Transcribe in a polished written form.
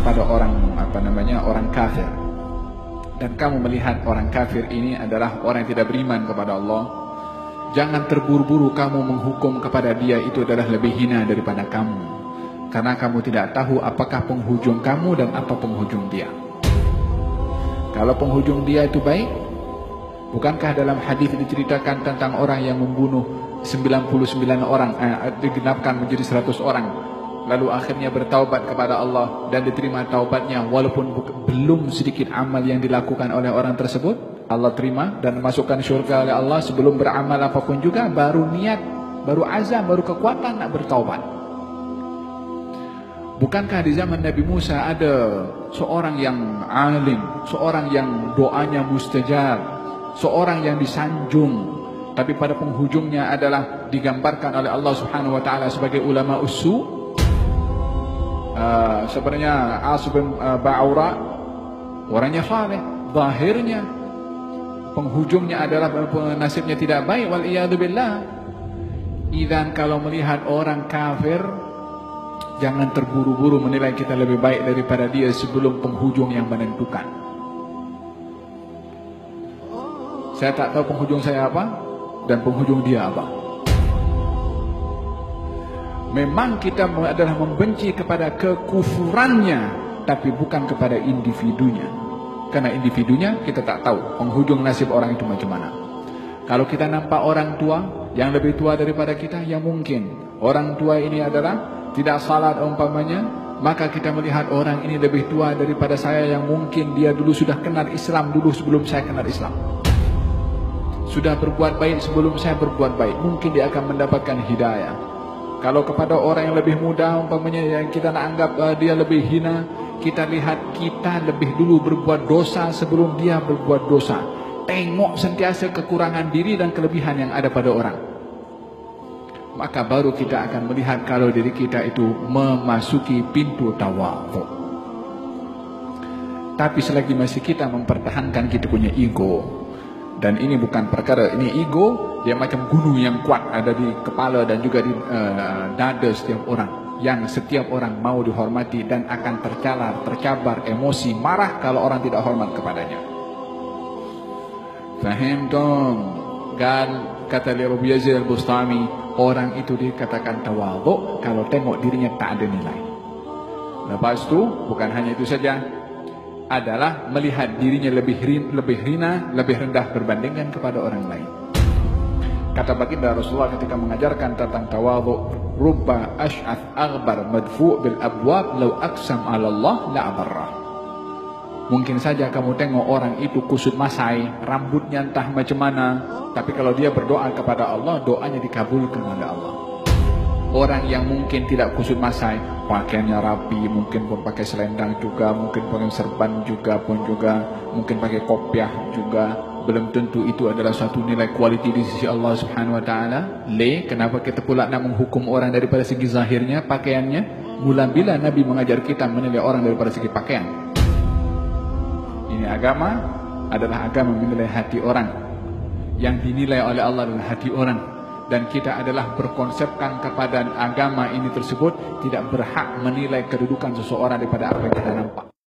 kepada orang kafir, dan kamu melihat orang kafir ini adalah orang yang tidak beriman kepada Allah, jangan terburu-buru kamu menghukum kepada dia itu adalah lebih hina daripada kamu, karena kamu tidak tahu apakah penghujung kamu dan apa penghujung dia. Kalau penghujung dia itu baik, bukankah dalam hadis diceritakan tentang orang yang membunuh 99 orang, digenapkan menjadi 100 orang, lalu akhirnya bertaubat kepada Allah dan diterima taubatnya, walaupun belum sedikit amal yang dilakukan oleh orang tersebut, Allah terima dan masukkan syurga oleh Allah sebelum beramal apapun juga, baru niat, baru azam, baru kekuatan nak bertaubat. Bukankah di zaman Nabi Musa ada seorang yang alim, seorang yang doanya mustajab, seorang yang disanjung, tapi pada penghujungnya adalah digambarkan oleh Allah Subhanahu wa taala sebagai ulama usu. Sebenarnya As bin Ba'ura orangnya saleh, zahirnya penghujungnya adalah nasibnya tidak baik, wal iyadu billah. Idzan kalau melihat orang kafir, jangan terburu-buru menilai kita lebih baik daripada dia sebelum penghujung yang menentukan. Saya tak tahu penghujung saya apa dan penghujung dia apa. Memang kita adalah membenci kepada kekufurannya, tapi bukan kepada individunya. Karena individunya kita tak tahu penghujung nasib orang itu macam mana. Kalau kita nampak orang tua yang lebih tua daripada kita, yang mungkin orang tua ini adalah tidak salat umpamanya, maka kita melihat orang ini lebih tua daripada saya, yang mungkin dia dulu sudah kenal Islam dulu sebelum saya kenal Islam, sudah berbuat baik sebelum saya berbuat baik, mungkin dia akan mendapatkan hidayah. Kalau kepada orang yang lebih muda umpamanya, yang kita nak anggap dia lebih hina, kita lihat kita lebih dulu berbuat dosa sebelum dia berbuat dosa. Tengok sentiasa kekurangan diri dan kelebihan yang ada pada orang, maka baru kita akan melihat kalau diri kita itu memasuki pintu tawadhu. Tapi selagi masih kita mempertahankan kita punya ego, dan ini bukan perkara, ini ego, dia macam gunung yang kuat ada di kepala dan juga di dada setiap orang, yang setiap orang mau dihormati dan akan tercabar emosi marah kalau orang tidak hormat kepadanya. Fahim dong? Kata Rabi Yazid al-Bustami, orang itu dikatakan tawadhu kalau tengok dirinya tak ada nilai. Lepas itu, bukan hanya itu saja, adalah melihat dirinya lebih hina, lebih rendah berbandingkan kepada orang lain. Kata baginda Rasulullah ketika mengajarkan tentang tawadhu, rubba ash'ath aghbar madfu' bil abwab law aqsam 'ala Allah la abarrah. Mungkin saja kamu tengok orang itu kusut masai, rambutnya entah macam mana, tapi kalau dia berdoa kepada Allah, doanya dikabulkan oleh Allah. Orang yang mungkin tidak kusut masai, pakaiannya rapi, mungkin pun pakai selendang juga, mungkin pakai serban juga, mungkin pakai kopiah juga, belum tentu itu adalah suatu nilai kualiti di sisi Allah Subhanahu wa taala. Kenapa kita pula nak menghukum orang daripada segi zahirnya, pakaiannya? Mula bila Nabi mengajar kita menilai orang daripada segi pakaian? Ini agama adalah agama menilai hati orang. Yang dinilai oleh Allah adalah hati orang. Dan kita adalah berkonsepkan kepada agama ini tersebut tidak berhak menilai kedudukan seseorang daripada apa yang kita nampak.